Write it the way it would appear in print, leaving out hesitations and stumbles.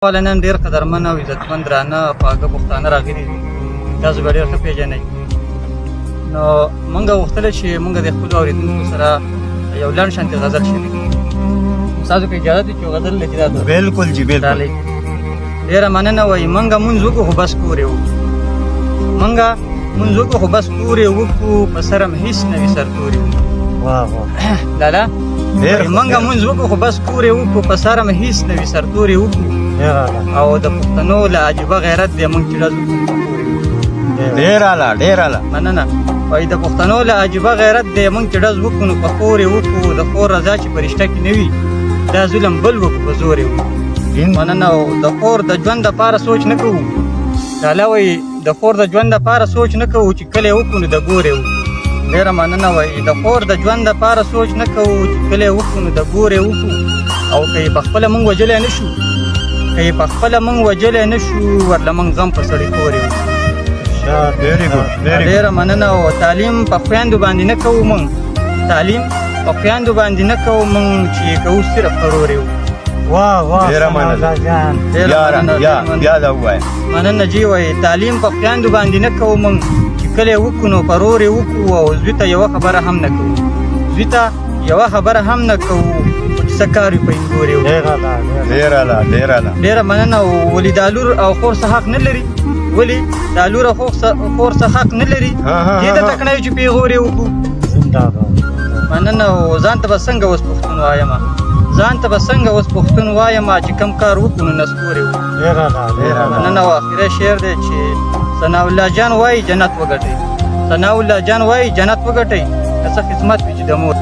والا نن ډېر قدرمن او عزتمند درانه خواږه پښتانه راغلي دي. تاسو به ډېر ښه پېژنئ. نو موږ غوښتله چې موږ د خپلو اورېدونکو سره یو لنډ شانتې غزل شریک کړو. ستاسو که اجازه وي چې یو غزل لکې راته بالکل جی بالکل. ډېره مننه وایي موږ مونځ وکړو خو بس کور یې وکړو. موږ مونځ وکړو خو بس کور یې وکړو، په سره م هېڅ نه وي سرتوري. واه واه لالا موږ مونځ وکړو خو بس کور یې وکړو، په سره م هېڅ نه وي سرتوري وکړو. او د پښتنو له عجیبه غیرت دی موږ چې ډز وکړو په کور یې وکړو. ډېر اعلی ډېر اعلی مننه. وایي د پښتنو له عجیبه غیرت دی موږ چې ډز وکړو نو په خور یې وکړو. د خور رضا چې په رشته کې نه وي دا ظلم بل وکړو په زور یې وکړو. مننه. او د خور د ژوند دپاره سوچ نه کوو. لالا وایي د خور د ژوند دپاره سوچ نه کوو چې کله یې وکړو نو د ګور یې وکړو. ډېره مننه. وایي د خور د ژوند دپاره سوچ نه کوو چې کله یې وکړو نو د ګور یې وکړو. او که یې پخپله موږ وجلی نه شو وجلی نه شو ورله موږ غم په سړي خور یې وکړو. ډېره مننه. او تعلیم په خویندو باندې نه کوو موږ، تعلیم په خویندو باندې نه کوو موږ چې کوو صرف فرور یې وکړو. واه واه ډېره مننه. بیا دا ووایه. مننه جی. وایي تعلیم په خویندو باندې نه کوو موږ چې کله یې وکړو نو فرور یې وکړو. او زوی ته یوه خبره هم نه کوو، خو چې څه کار وي په انګور یې وکړو. ډېره مننه. ولې دا لور او خور څه حق نه لري؟ ولې دا لور او خور څه حق نه لري؟ دې ته تکړه یو چې پېغور یې وکړو. مننه. او ځان ته به څنګه اوس پښتون وایمه چې کم کار وکړو نو نسکور یې وکړو. مننه. او اخري شعر دی چې ثناءالله جان وایي جنت وګټئ، که څه خدمت وي چې د مور